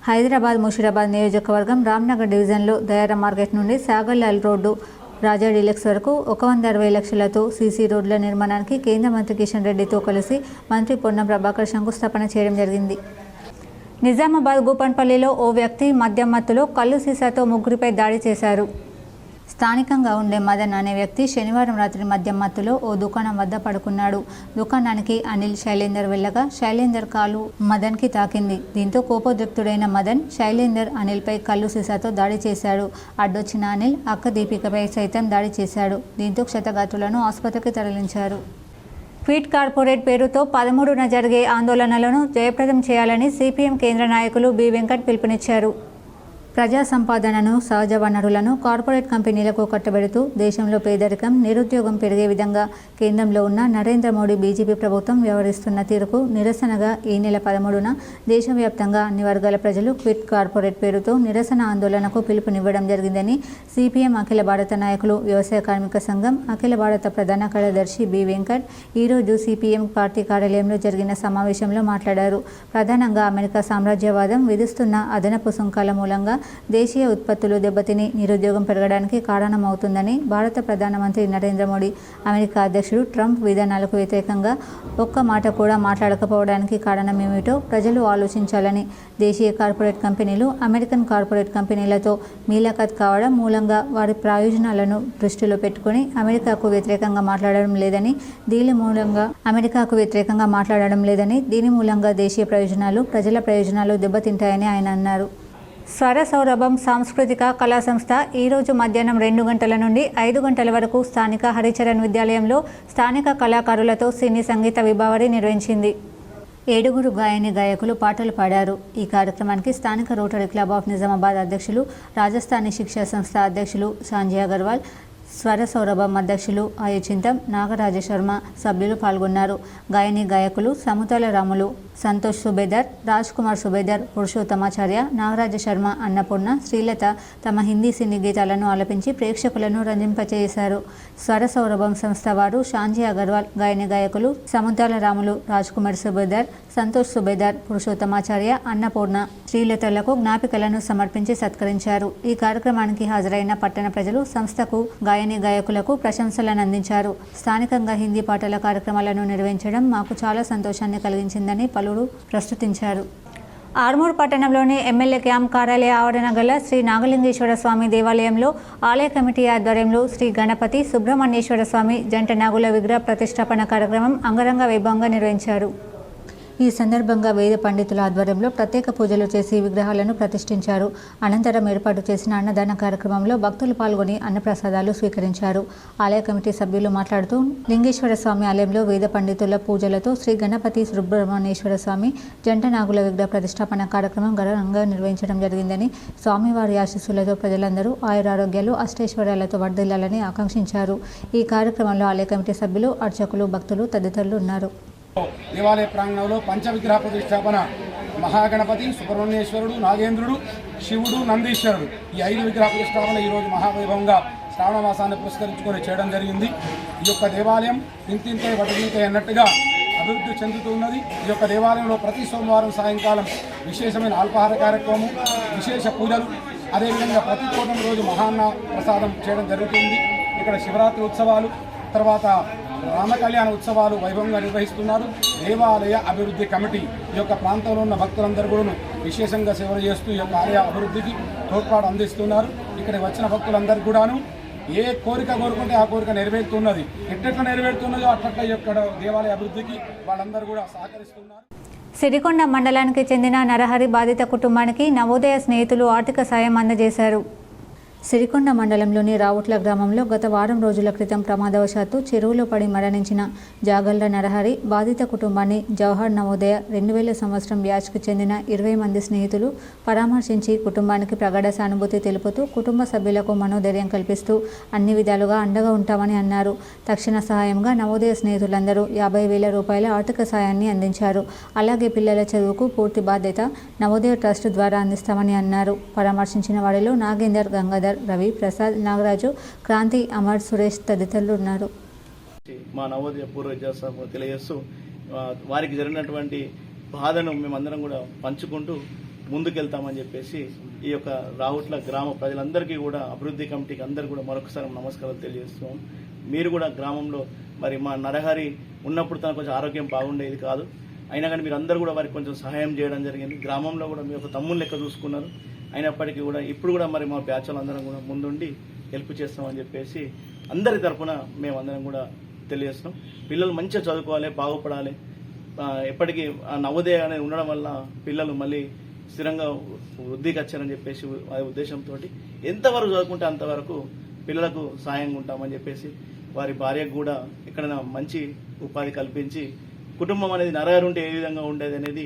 హైదరాబాద్ ముషీరాబాద్ నియోజకవర్గం రామ్నగర్ డివిజన్లో దయారా మార్కెట్ నుండి సాగర్లాల్ రోడ్డు, రాజా డీలక్స్ వరకు 160 లక్షలతో సీసీ రోడ్ల నిర్మాణానికి కేంద్ర మంత్రి కిషన్ రెడ్డితో కలిసి మంత్రి పొన్నం ప్రభాకర్ శంకుస్థాపన చేయడం జరిగింది. నిజామాబాద్ గూపన్పల్లిలో ఓ వ్యక్తి మద్యం మత్తులో కల్లు సీసాతో ముగ్గురిపై దాడి చేశారు. స్థానికంగా ఉండే మదన్ అనే వ్యక్తి శనివారం రాత్రి మద్యం మత్తులో ఓ దుకాణం వద్ద పడుకున్నాడు. దుకాణానికి అనిల్, శైలేందర్ వెళ్ళగా శైలేందర్ కాలు మదన్కి తాకింది. దీంతో కోపోద్రిక్తుడైన మదన్ శైలేందర్, అనిల్పై కల్లు సీసాతో దాడి చేశాడు. అడ్డొచ్చిన అనిల్ అక్క దీపికపై సైతం దాడి చేశాడు. దీంతో క్షతగాత్రులను ఆసుపత్రికి తరలించారు. ఫీడ్ కార్పొరేట్ పేరుతో 13న జరిగే ఆందోళనలను జయప్రదం చేయాలని సిపిఎం కేంద్ర నాయకులు బి వెంకట్ పిలుపునిచ్చారు. ప్రజా సంపాదనను, సహజ వనరులను కార్పొరేట్ కంపెనీలకు కట్టబెడుతూ దేశంలో పేదరికం, నిరుద్యోగం పెరిగే విధంగా కేంద్రంలో ఉన్న నరేంద్ర మోడీ బీజేపీ ప్రభుత్వం వ్యవహరిస్తున్న తీరుకు నిరసనగా ఈ నెల 13న దేశవ్యాప్తంగా అన్ని వర్గాల ప్రజలు క్విట్ కార్పొరేట్ పేరుతో నిరసన ఆందోళనకు పిలుపునివ్వడం జరిగిందని సిపిఎం అఖిల భారత నాయకులు, వ్యవసాయ కార్మిక సంఘం అఖిల భారత ప్రధాన కార్యదర్శి బి వెంకట్ ఈరోజు సిపిఎం పార్టీ కార్యాలయంలో జరిగిన సమావేశంలో మాట్లాడారు. ప్రధానంగా అమెరికా సామ్రాజ్యవాదం విధిస్తున్న అదనపు సుంకాల మూలంగా దేశీయ ఉత్పత్తులు దెబ్బతిని నిరుద్యోగం పెరగడానికి కారణమవుతుందని, భారత ప్రధానమంత్రి నరేంద్ర మోడీ అమెరికా అధ్యక్షుడు ట్రంప్ విధానాలకు వ్యతిరేకంగా ఒక్క మాట కూడా మాట్లాడకపోవడానికి కారణమేమిటో ప్రజలు ఆలోచించాలని, దేశీయ కార్పొరేట్ కంపెనీలు అమెరికన్ కార్పొరేట్ కంపెనీలతో మీలాఖత్ కావడం మూలంగా వారి ప్రయోజనాలను దృష్టిలో పెట్టుకుని అమెరికాకు వ్యతిరేకంగా మాట్లాడడం లేదని, దీని మూలంగా దేశీయ ప్రయోజనాలు, ప్రజల ప్రయోజనాలు దెబ్బతింటాయని ఆయన అన్నారు. స్వర సౌరభం సాంస్కృతిక కళా సంస్థ ఈరోజు మధ్యాహ్నం 2 గంటల నుండి 5 గంటల వరకు స్థానిక హరిచరణ్ విద్యాలయంలో స్థానిక కళాకారులతో సినీ సంగీత విభావరి నిర్వహించింది. 7 గాయని గాయకులు పాటలు పాడారు. ఈ కార్యక్రమానికి స్థానిక రోటరీ క్లబ్ ఆఫ్ నిజామాబాద్ అధ్యక్షులు, రాజస్థానీ శిక్షా సంస్థ అధ్యక్షులు సంజయ్ అగర్వాల్, స్వర సౌరభం అధ్యక్షులు ఆయుచింతం నాగరాజ శర్మ సభ్యులు పాల్గొన్నారు. గాయని గాయకులు సముతాల రాములు, సంతోష్ సుబేదర్, రాజ్ కుమార్ సుబేదర్, పురుషోత్తమాచార్య, నాగరాజ శర్మ, అన్నపూర్ణ, శ్రీలత తమ హిందీ సినీ గీతాలను ఆలపించి ప్రేక్షకులను రంజింపచేశారు. స్వర సౌరభం సంస్థ వారు షాంజీ అగర్వాల్, గాయని గాయకులు సముతాల రాములు, రాజ్ కుమార్ సుబేదర్, సంతోష్ సుబేదర్, పురుషోత్తమాచార్య, అన్నపూర్ణ, శ్రీలతలకు జ్ఞాపికలను సమర్పించి సత్కరించారు. ఈ కార్యక్రమానికి హాజరైన పట్టణ ప్రజలు సంస్థకు, గాయని గాయకులకు ప్రశంసలను అందించారు. స్థానికంగా హిందీ పాటల కార్యక్రమాలను నిర్వహించడం మాకు చాలా సంతోషాన్ని కలిగించిందని పలువురు ప్రస్తుతించారు. ఆర్మూర్ పట్టణంలోని ఎమ్మెల్యే క్యాంప్ కార్యాలయ ఆవరణ గల శ్రీ నాగలింగేశ్వర స్వామి దేవాలయంలో ఆలయ కమిటీ ఆధ్వర్యంలో శ్రీ గణపతి సుబ్రహ్మణ్యేశ్వర స్వామి జంట నాగుల విగ్రహ ప్రతిష్టాపన కార్యక్రమం అంగరంగ వైభవంగా నిర్వహించారు. ఈ సందర్భంగా వేద పండితుల ఆధ్వర్యంలో ప్రత్యేక పూజలు చేసి విగ్రహాలను ప్రతిష్ఠించారు. అనంతరం ఏర్పాటు చేసిన అన్నదాన కార్యక్రమంలో భక్తులు పాల్గొని అన్నప్రసాదాలు స్వీకరించారు. ఆలయ కమిటీ సభ్యులు మాట్లాడుతూ, లింగేశ్వర స్వామి ఆలయంలో వేద పండితుల పూజలతో శ్రీ గణపతి సుబ్రహ్మణ్యేశ్వర స్వామి జంట నాగుల విగ్రహ ప్రతిష్టాపన కార్యక్రమం ఘనంగా నిర్వహించడం జరిగిందని, స్వామివారి ఆశీస్సులతో ప్రజలందరూ ఆయురారోగ్యాలు, అష్టైశ్వర్యాలతో వర్ధిల్లాలని ఆకాంక్షించారు. ఈ కార్యక్రమంలో ఆలయ కమిటీ సభ్యులు, అర్చకులు, భక్తులు తదితరులు ఉన్నారు. దేవాలయ ప్రాంగణంలో పంచవిగ్రహ ప్రతిష్టాపన మహాగణపతి, సుబ్రహ్మణ్యేశ్వరుడు, నాగేంద్రుడు, శివుడు, నందీశ్వరుడు ఈ 5 విగ్రహ ప్రతిష్టాపన ఈరోజు మహావైభవంగా శ్రావణ మాసాన్ని పురస్కరించుకొని చేయడం జరిగింది. ఈ యొక్క దేవాలయం ఇంతింతే వటగింతే అన్నట్టుగా అభివృద్ధి చెందుతున్నది. ఈ యొక్క దేవాలయంలో ప్రతి సోమవారం సాయంకాలం విశేషమైన అల్పాహార కార్యక్రమం, విశేష పూజలు, అదేవిధంగా ప్రతి పూటం రోజు మహాన్న ప్రసాదం చేయడం జరుగుతుంది. ఇక్కడ శివరాత్రి ఉత్సవాలు, తర్వాత రామకళ్యాణ ఉత్సవాలు వైభవంగా నిర్వహిస్తున్నారు. దేవాలయ అభివృద్ధి కమిటీ ఈ యొక్క ప్రాంతంలో ఉన్న భక్తులందరూ కూడా విశేషంగా సేవలు చేస్తూ ఈ యొక్క ఆలయ అభివృద్ధికి తోడ్పాటు అందిస్తున్నారు. ఇక్కడికి వచ్చిన భక్తులందరూ కూడాను ఏ కోరిక కోరుకుంటే ఆ కోరిక నెరవేరుతున్నది. ఎట్లా నెరవేరుతున్నదో అట్లా ఈ యొక్క దేవాలయ అభివృద్ధికి వాళ్ళందరూ కూడా సహకరిస్తున్నారు. సిరికొండ మండలానికి చెందిన నరహరి బాధిత కుటుంబానికి నవోదయ స్నేహితులు ఆర్థిక సాయం అందజేశారు. సిరికొండ మండలంలోని రావుట్ల గ్రామంలో గత వారం రోజుల క్రితం ప్రమాదవశాత్తు చెరువులో పడి మరణించిన జాగళ్ల నరహరి బాధిత కుటుంబాన్ని జవహర్ నవోదయ 2000 సంవత్సరం బ్యాచ్కు చెందిన 20 మంది స్నేహితులు పరామర్శించి కుటుంబానికి ప్రగాఢ సానుభూతి తెలుపుతూ కుటుంబ సభ్యులకు మనోధైర్యం కల్పిస్తూ అన్ని విధాలుగా అండగా ఉంటామని అన్నారు. తక్షణ సహాయంగా నవోదయ స్నేహితులందరూ 50,000 రూపాయల ఆర్థిక సాయాన్ని అందించారు. అలాగే పిల్లల చదువుకు పూర్తి బాధ్యత నవోదయ ట్రస్ట్ ద్వారా అందిస్తామని అన్నారు. పరామర్శించిన వారిలో నాగేందర్, గంగాధర్, రవి, ప్రసాద్, నాగరాజు, క్రాంతి, అమర్, సురేష్ తదితరులు ఉన్నారు. మా నవోదయ పూర్వ విద్యాసంస్థ తెలియజేస్తూ వారికి జరిగినటువంటి బాధను మేమందరం కూడా పంచుకుంటూ ముందుకెళ్తామని చెప్పేసి ఈ యొక్క రావుట్ల గ్రామ ప్రజలందరికీ కూడా అభివృద్ధి కమిటీకి అందరికీ కూడా మరొకసారి నమస్కారాలు తెలియజేస్తున్నాం. మీరు కూడా గ్రామంలో మరి మా నరహరి ఉన్నప్పుడు తనకు కొంచెం ఆరోగ్యం బాగుండేది కాదు, అయినా కానీ మీరు అందరూ కూడా వారికి కొంచెం సహాయం చేయడం జరిగింది. గ్రామంలో కూడా మీ యొక్క తమ్ముని లెక్క చూసుకున్నారు. అయినప్పటికీ కూడా ఇప్పుడు కూడా మరి మా బ్యాచ్లు అందరం కూడా ముందుండి హెల్ప్ చేస్తామని చెప్పేసి అందరి తరఫున మేమందరం కూడా తెలియజేస్తున్నాం. పిల్లలు మంచిగా చదువుకోవాలి, బాగుపడాలి. ఎప్పటికీ నవోదయ అనేది ఉండడం వల్ల పిల్లలు మళ్ళీ స్థిరంగా వృద్ధికి వచ్చారని చెప్పేసి ఆ ఉద్దేశంతో ఎంతవరకు చదువుకుంటే అంతవరకు పిల్లలకు సాయంగా ఉంటామని చెప్పేసి వారి భార్యకు కూడా ఎక్కడైనా మంచి ఉపాధి కల్పించి కుటుంబం అనేది నరహరి ఉంటే ఏ విధంగా ఉండేది అనేది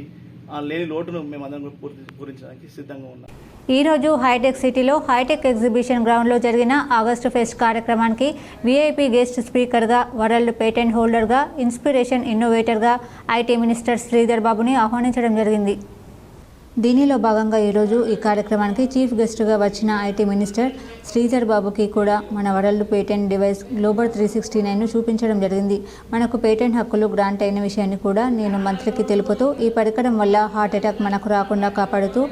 ఆ లేని లోటును మేమందరం పూరించడానికి సిద్ధంగా ఉన్నాం. ఈరోజు హైటెక్ సిటీలో హైటెక్ ఎగ్జిబిషన్ గ్రౌండ్లో జరిగిన ఆగస్టు ఫెస్ట్ కార్యక్రమానికి వీఐపీ గెస్ట్ స్పీకర్గా, వరల్డ్ పేటెంట్ హోల్డర్గా, ఇన్స్పిరేషన్ ఇన్నోవేటర్గా ఐటీ మినిస్టర్ శ్రీధర్ బాబుని ఆహ్వానించడం జరిగింది. దీనిలో భాగంగా ఈరోజు ఈ కార్యక్రమానికి చీఫ్ గెస్ట్గా వచ్చిన ఐటీ మినిస్టర్ శ్రీధర్ బాబుకి కూడా మన వరల్డ్ పేటెంట్ డివైస్ గ్లోబల్ 369ను చూపించడం జరిగింది. మనకు పేటెంట్ హక్కులు గ్రాంట్ అయిన విషయాన్ని కూడా నేను మంత్రికి తెలుపుతూ, ఈ పరికరం వల్ల హార్ట్ అటాక్ మనకు రాకుండా కాపాడుతూ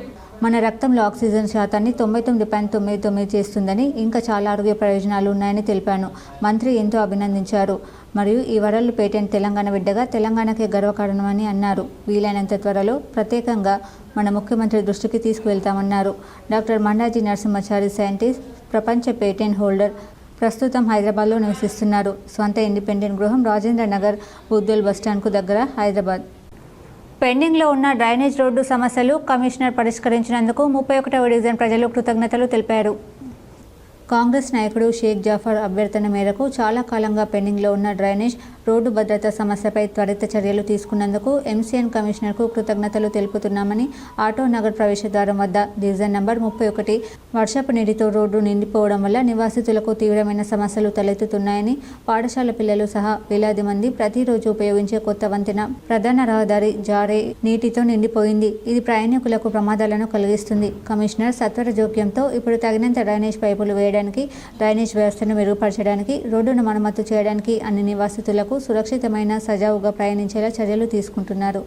మన రక్తంలో ఆక్సిజన్ శాతాన్ని 99.99 చేస్తుందని, ఇంకా చాలా ఆరోగ్య ప్రయోజనాలు ఉన్నాయని తెలిపాను. మంత్రి ఎంతో అభినందించారు. మరియు ఈ వరల్డ్ పేటెంట్ తెలంగాణ బిడ్డగా తెలంగాణకే గర్వకారణమని అన్నారు. వీలైనంత త్వరలో ప్రత్యేకంగా మన ముఖ్యమంత్రి దృష్టికి తీసుకువెళ్తామన్నారు. డాక్టర్ మండాజీ నరసింహాచారి సైంటిస్ట్, ప్రపంచ పేటెంట్ హోల్డర్, ప్రస్తుతం హైదరాబాద్లో నివసిస్తున్నారు. స్వంత ఇండిపెండెంట్ గృహం రాజేంద్ర నగర్ బుద్దెల్ బస్టాండ్కు దగ్గర హైదరాబాద్. పెండింగ్లో ఉన్న డ్రైనేజ్ రోడ్డు సమస్యలు కమిషనర్ పరిష్కరించినందుకు 31వ డివిజన్ ప్రజలు కృతజ్ఞతలు తెలిపారు. కాంగ్రెస్ నాయకుడు షేక్ జాఫర్ అభ్యర్థన మేరకు చాలా కాలంగా పెండింగ్లో ఉన్న డ్రైనేజ్ రోడ్డు భద్రతా సమస్యపై త్వరిత చర్యలు తీసుకున్నందుకు ఎంసీఎన్ కమిషనర్కు కృతజ్ఞతలు తెలుపుతున్నామని ఆటో నగర్ ప్రవేశద్వారం వద్ద డివిజన్ నంబర్ 31 వర్షపు నీటితో రోడ్డు నిండిపోవడం వల్ల నివాసితులకు తీవ్రమైన సమస్యలు తలెత్తుతున్నాయని, పాఠశాల పిల్లలు సహా వేలాది మంది ప్రతిరోజు ఉపయోగించే కొత్త వంతెన ప్రధాన రహదారి జారే నీటితో నిండిపోయింది. ఇది ప్రయాణికులకు ప్రమాదాలను కలిగిస్తుంది. కమిషనర్ సత్వర జోక్యంతో ఇప్పుడు తగినంత డ్రైనేజ్ పైపులు వేయడానికి, డ్రైనేజ్ వ్యవస్థను మెరుగుపరచడానికి, రోడ్డును మరమ్మతు చేయడానికి అన్ని నివాసితులకు సురక్షితమైన సజావుగా ప్రయాణించేలా చర్యలు తీసుకుంటున్నారు.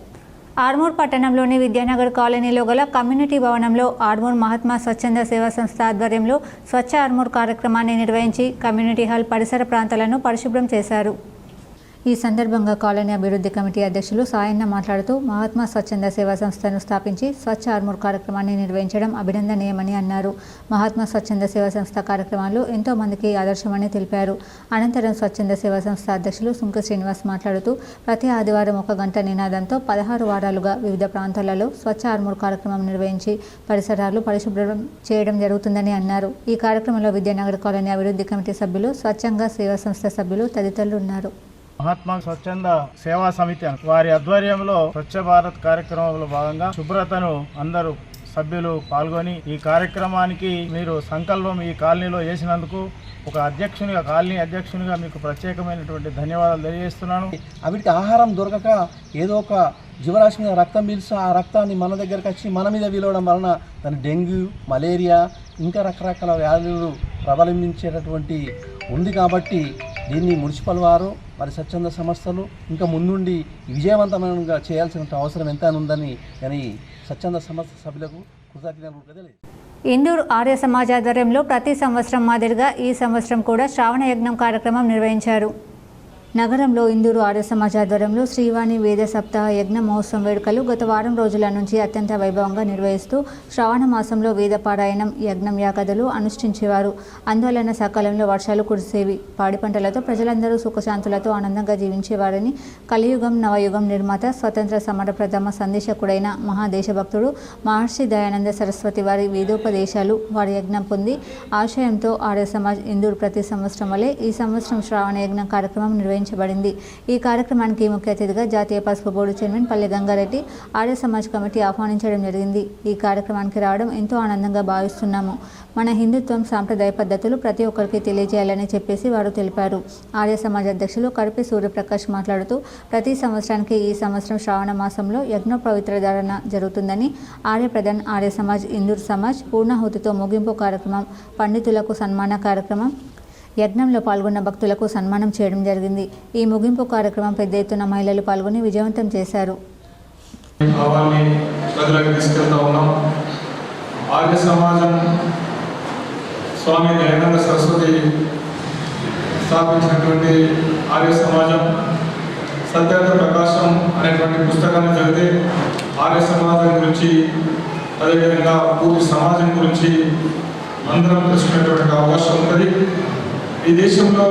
ఆర్మూర్ పట్టణంలోని విద్యానగర్ కాలనీలో గల కమ్యూనిటీ భవనంలో ఆర్మూర్ మహాత్మా స్వచ్ఛంద సేవా సంస్థ ఆధ్వర్యంలో స్వచ్ఛ ఆర్మూర్ కార్యక్రమాన్ని నిర్వహించి కమ్యూనిటీ హాల్ పరిసర ప్రాంతాలను పరిశుభ్రం చేశారు. ఈ సందర్భంగా కాలనీ అభివృద్ధి కమిటీ అధ్యక్షులు సాయన్న మాట్లాడుతూ, మహాత్మా స్వచ్ఛంద సేవా సంస్థను స్థాపించి స్వచ్ఛ ఆర్మూర్ కార్యక్రమాన్ని నిర్వహించడం అభినందనీయమని అన్నారు. మహాత్మా స్వచ్ఛంద సేవా సంస్థ కార్యక్రమాలు ఎంతో మందికి ఆదర్శమని తెలిపారు. అనంతరం స్వచ్ఛంద సేవా సంస్థ అధ్యక్షులు సుంక శ్రీనివాస్ మాట్లాడుతూ, ప్రతి ఆదివారం 1 గంట నినాదంతో 16 వారాలుగా వివిధ ప్రాంతాలలో స్వచ్ఛ ఆర్మూర్ కార్యక్రమం నిర్వహించి పరిసరాలు పరిశుభ్రం చేయడం జరుగుతుందని అన్నారు. ఈ కార్యక్రమంలో విద్యానగర్ కాలనీ అభివృద్ధి కమిటీ సభ్యులు, స్వచ్ఛంద సేవా సంస్థ సభ్యులు తదితరులు ఉన్నారు. మహాత్మా స్వచ్ఛంద సేవా సమితి వారి ఆధ్వర్యంలో స్వచ్ఛ భారత్ కార్యక్రమంలో భాగంగా శుభ్రతను అందరూ సభ్యులు పాల్గొని ఈ కార్యక్రమానికి మీరు సంకల్పం ఈ కాలనీలో చేసినందుకు ఒక అధ్యక్షునిగా, కాలనీ అధ్యక్షునిగా మీకు ప్రత్యేకమైనటువంటి ధన్యవాదాలు తెలియజేస్తున్నాను. వీటికి ఆహారం దొరకక ఏదో ఒక జీవరాశి మీద రక్తం పీల్చి ఆ రక్తాన్ని మన దగ్గరకు వచ్చి మన మీద వీలవడం వలన దాని డెంగ్యూ, మలేరియా ఇంకా రకరకాల వ్యాధులు ప్రబలించేటటువంటి ఉంది. కాబట్టి దీన్ని మున్సిపల్ వారు మరి స్వచ్ఛంద సంస్థలు ఇంకా ముందుండి విజయవంతంగా చేయాల్సిన అవసరం ఎంత ఉందని కానీ స్వచ్ఛంద సంస్థ సభ్యులకు కృతజ్ఞతలు తెలియదు. ఇందూరు ఆర్య సమాజ్ ఆధ్వర్యంలో ప్రతి సంవత్సరం మాదిరిగా ఈ సంవత్సరం కూడా శ్రావణ యజ్ఞం కార్యక్రమం నిర్వహించారు. నగరంలో ఇందూరు ఆర్య సమాజ్ ఆధ్వర్యంలో శ్రీవాణి వేద సప్తాహ యజ్ఞ మహోత్సవం వేడుకలు గత వారం రోజుల నుంచి అత్యంత వైభవంగా నిర్వహిస్తూ శ్రావణ మాసంలో వేద పారాయణం, యజ్ఞం, యాగదులు అనుష్ఠించేవారు. అందువలన సకాలంలో వర్షాలు కురిసేవి. పాడి పంటలతో ప్రజలందరూ సుఖశాంతులతో ఆనందంగా జీవించేవారని కలియుగం నవయుగం నిర్మాత, స్వతంత్ర సమర ప్రథమ సందేశకుడైన మహాదేశభక్తుడు మహర్షి దయానంద సరస్వతి వారి వేదోపదేశాలు, వారి యజ్ఞం పొంది ఆశయంతో ఆర్య సమాజ్ ఇందూరు ప్రతి సంవత్సరం వలె ఈ సంవత్సరం శ్రావణ యజ్ఞం కార్యక్రమం నిర్వహించబడింది. ఈ కార్యక్రమానికి ముఖ్య అతిథిగా జాతీయ పసుపు బోర్డు చైర్మన్ పల్లె గంగారెడ్డి ఆర్య సమాజ్ కమిటీ ఆహ్వానించడం జరిగింది. ఈ కార్యక్రమానికి రావడం ఎంతో ఆనందంగా భావిస్తున్నాము. మన హిందుత్వం, సాంప్రదాయ పద్ధతులు ప్రతి ఒక్కరికి తెలియజేయాలని చెప్పేసి వారు తెలిపారు. ఆర్య సమాజ్ అధ్యక్షులు కడిపి సూర్యప్రకాష్ మాట్లాడుతూ, ప్రతి సంవత్సరానికి ఈ సంవత్సరం శ్రావణ మాసంలో యజ్ఞ పవిత్ర ధారణ జరుగుతుందని, ఆర్య ప్రధాన్ ఆర్య సమాజ్ ఇందూరు సమాజ్ పూర్ణాహుతితో ముగింపు కార్యక్రమం, పండితులకు సన్మాన కార్యక్రమం, యజ్ఞంలో పాల్గొన్న భక్తులకు సన్మానం చేయడం జరిగింది. ఈ ముగింపు కార్యక్రమం పెద్ద ఎత్తున మహిళలు పాల్గొని విజయవంతం చేశారు. ఆర్య సమాజం స్వామి దయానంద సరస్వతి స్థాపించినటువంటి ఆర్య సమాజం సత్యాగ్రహ ప్రకాశం అనేటువంటి పుస్తకాన్ని చదివితే ఆర్య సమాజం గురించి, అదేవిధంగా పూర్తి సమాజం గురించి అందరం తెలుసుకునేటువంటి అవకాశం ఉంటుంది. ఈ దేశంలో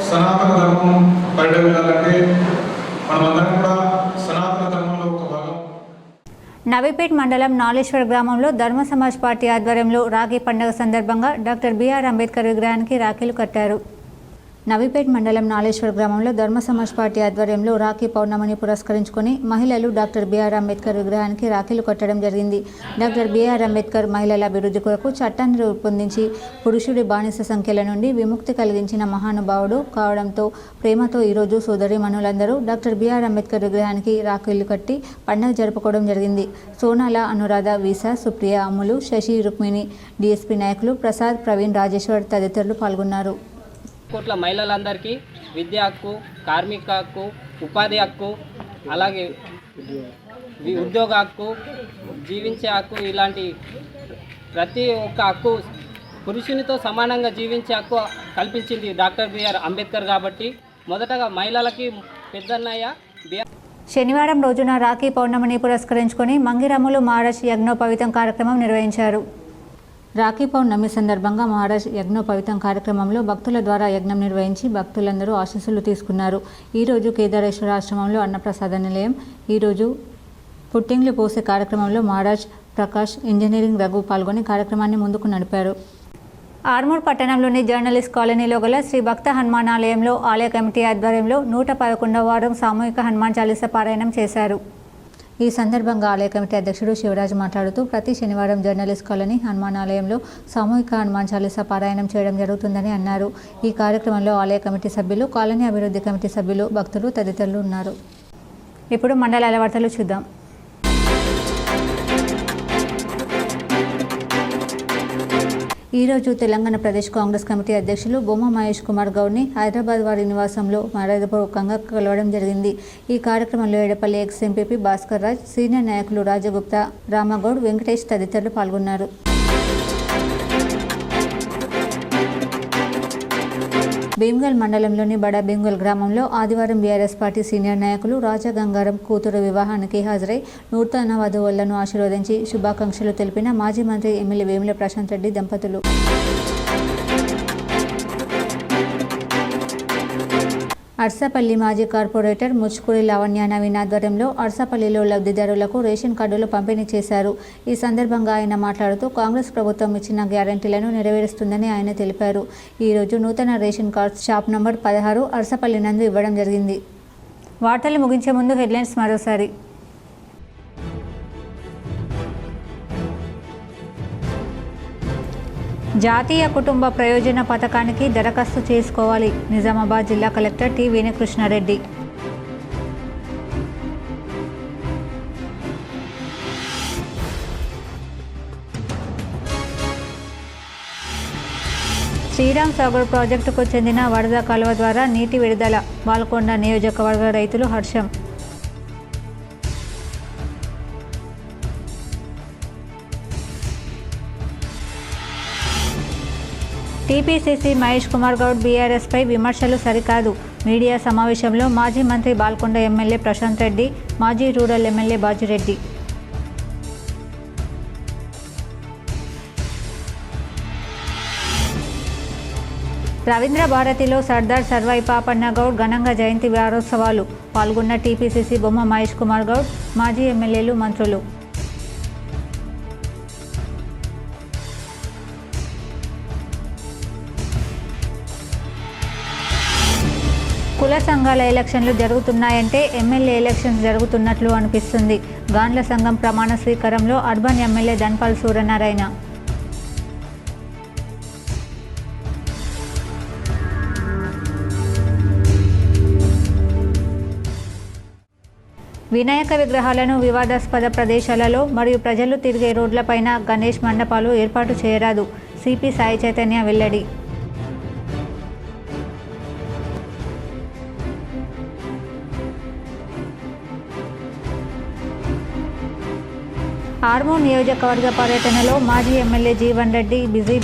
సనాతన ధర్మం పరిడవిల్లాలంటే మనమందరం కూడా సనాతన ధర్మంలో ఒక భాగం. నవీపేట్ మండలం నాలేశ్వర్ గ్రామంలో ధర్మ సమాజ్ పార్టీ ఆధ్వర్యంలో రాఖీ పండుగ సందర్భంగా డాక్టర్ బిఆర్ అంబేద్కర్ విగ్రహానికి రాఖీలు కట్టారు. నవీపేట్ మండలం నాలేశ్వర్ గ్రామంలో ధర్మ సమాజ్ పార్టీ ఆధ్వర్యంలో రాఖీ పౌర్ణమిని పురస్కరించుకొని మహిళలు డాక్టర్ బిఆర్ అంబేద్కర్ విగ్రహానికి రాఖీలు కట్టడం జరిగింది. డాక్టర్ బిఆర్ అంబేద్కర్ మహిళల అభివృద్ధి కొరకు చట్టాన్ని రూపొందించి పురుషుడి బానిస సంఖ్యల నుండి విముక్తి కలిగించిన మహానుభావుడు కావడంతో ప్రేమతో ఈరోజు సోదరీమణులందరూ డాక్టర్ బిఆర్ అంబేద్కర్ విగ్రహానికి రాఖీలు కట్టి పండుగ జరుపుకోవడం జరిగింది. సోనాల, అనురాధ, వీసా, సుప్రియ, అమ్ములు, శశి, రుక్మిణి, డిఎస్పీ నాయకులు ప్రసాద్, ప్రవీణ్, రాజేశ్వర్ తదితరులు పాల్గొన్నారు. కోట్ల మహిళలందరికీ విద్యా హక్కు, కార్మిక హక్కు, ఉపాధి హక్కు, అలాగే ఉద్యోగ హక్కు, జీవించే హక్కు, ఇలాంటి ప్రతి ఒక్క హక్కు పురుషునితో సమానంగా జీవించే హక్కు కల్పించింది డాక్టర్ బిఆర్ అంబేద్కర్. కాబట్టి మొదటగా మహిళలకి పెద్దన్నయ్య శనివారం రోజున రాఖీ పౌర్ణమిని పురస్కరించుకొని మంగిరమ్ములు మహారాజ్ యజ్ఞోపవీతం కార్యక్రమం నిర్వహించారు. రాఖీ పౌర్ణమి సందర్భంగా మహారాజ్ యజ్ఞోపవీతం కార్యక్రమంలో భక్తుల ద్వారా యజ్ఞం నిర్వహించి భక్తులందరూ ఆశీస్సులు తీసుకున్నారు. ఈరోజు కేదారేశ్వర ఆశ్రమంలో అన్నప్రసాద నిలయం. ఈరోజు పుట్టింగ్లు పోసే కార్యక్రమంలో మహారాజ్, ప్రకాష్, ఇంజనీరింగ్ రఘు పాల్గొని కార్యక్రమాన్ని ముందుకు నడిపారు. ఆర్మూర్ పట్టణంలోని జర్నలిస్ట్ కాలనీలో గల శ్రీ భక్త హనుమాన్ ఆలయంలో ఆలయ కమిటీ ఆధ్వర్యంలో 111వ వారం సామూహిక హనుమాన్ చాలీసా పారాయణం చేశారు. ఈ సందర్భంగా ఆలయ కమిటీ అధ్యక్షుడు శివరాజ్ మాట్లాడుతూ ప్రతి శనివారం జర్నలిస్ట్ కాలనీ హనుమాన్ ఆలయంలో సామూహిక హనుమాన్ చాలీసా పారాయణం చేయడం జరుగుతుందని అన్నారు. ఈ కార్యక్రమంలో ఆలయ కమిటీ సభ్యులు, కాలనీ అభివృద్ధి కమిటీ సభ్యులు, భక్తులు తదితరులు ఉన్నారు. ఇప్పుడు మండలాల వార్తలు చూద్దాం. ఈరోజు తెలంగాణ ప్రదేశ్ కాంగ్రెస్ కమిటీ అధ్యక్షులు బొమ్మ మహేష్ కుమార్ గౌడ్ని హైదరాబాద్ వారి నివాసంలో మర్యాదపూర్వకంగా కలవడం జరిగింది. ఈ కార్యక్రమంలో Edapalli ex MPP Bhaskar Raj, senior నాయకులు రాజగుప్తా, రామగౌడ్, వెంకటేష్ తదితరులు పాల్గొన్నారు. భీమ్గల్ మండలంలోని బడా భీమ్గల్ గ్రామంలో ఆదివారం బీఆర్ఎస్ పార్టీ సీనియర్ నాయకులు రాజా గంగారం కూతురు వివాహానికి హాజరై నూతన వధువులను ఆశీర్వదించి శుభాకాంక్షలు తెలిపిన మాజీ మంత్రి ఎమ్మెల్యే వేముల ప్రశాంత్ రెడ్డి దంపతులు. అర్సాపల్లి మాజీ కార్పొరేటర్ ముచ్కూరి లావణ్య నవీన్ ఆధ్వర్యంలో అర్సాపల్లిలో లబ్ధిదారులకు రేషన్ కార్డులు పంపిణీ చేశారు. ఈ సందర్భంగా ఆయన మాట్లాడుతూ కాంగ్రెస్ ప్రభుత్వం ఇచ్చిన గ్యారంటీలను నెరవేరుస్తుందని ఆయన తెలిపారు. ఈరోజు నూతన రేషన్ కార్డ్ షాప్ నంబర్ 16 అర్సాపల్లి నందు ఇవ్వడం జరిగింది. వార్తలు ముగించే ముందు హెడ్లైన్స్ మరోసారి. జాతీయ కుటుంబ ప్రయోజన పథకానికి దరఖాస్తు చేసుకోవాలి. నిజామాబాద్ జిల్లా కలెక్టర్ టి వేణుకృష్ణారెడ్డి. శ్రీరామ్ సాగర్ ప్రాజెక్టుకు చెందిన వరద కాలువ ద్వారా నీటి విడుదల. బాల్కొండ నియోజకవర్గ రైతులు హర్షం. టీపీసీసీ మహేష్ కుమార్ గౌడ్ బీఆర్ఎస్పై విమర్శలు సరికాదు. మీడియా సమావేశంలో మాజీ మంత్రి బాల్కొండ ఎమ్మెల్యే ప్రశాంత్ రెడ్డి, మాజీ రూరల్ ఎమ్మెల్యే బాజిరెడ్డి. రవీంద్ర భారతిలో సర్దార్ సర్వాయి పాపన్న గౌడ్ ఘనంగా జయంతి వారోత్సవాలు. పాల్గొన్న టీపీసీసీ బొమ్మ మహేష్ కుమార్ గౌడ్, మాజీ ఎమ్మెల్యేలు, మంత్రులు. కుల సంఘాల ఎలక్షన్లు జరుగుతున్నాయంటే ఎమ్మెల్యే ఎలక్షన్స్ జరుగుతున్నట్లు అనిపిస్తుంది. గాండ్ల సంఘం ప్రమాణ స్వీకారంలో అర్బన్ ఎమ్మెల్యే ధన్పాల్ సూర్యనారాయణ. వినాయక విగ్రహాలను వివాదాస్పద ప్రదేశాలలో మరియు ప్రజలు తిరిగే రోడ్లపైన గణేష్ మండపాలు ఏర్పాటు చేయరాదు. సిపి సాయి చైతన్య వెల్లడి. ఆర్మూర్ నియోజకవర్గ పర్యటనలో మాజీ MLA Jeevan Reddy busy.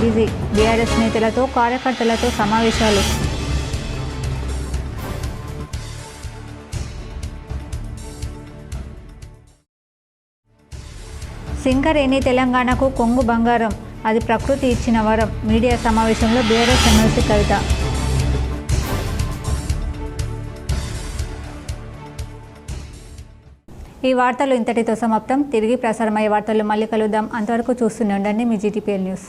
BRS నేతలతో, కార్యకర్తలతో సమావేశాలు. సింగరేణి తెలంగాణకు కొంగు బంగారం, అది ప్రకృతి ఇచ్చిన వరం. మీడియా సమావేశంలో బీఆర్ఎస్ ఎమ్మెల్సీ కవిత. ఈ వార్తలు ఇంతటితో సమాప్తం. తిరిగి ప్రసారమయ్యే వార్తలు మళ్ళీ కలుద్దాం. అంతవరకు చూస్తూనే ఉండండి మీ జీటీపీఎల్ న్యూస్.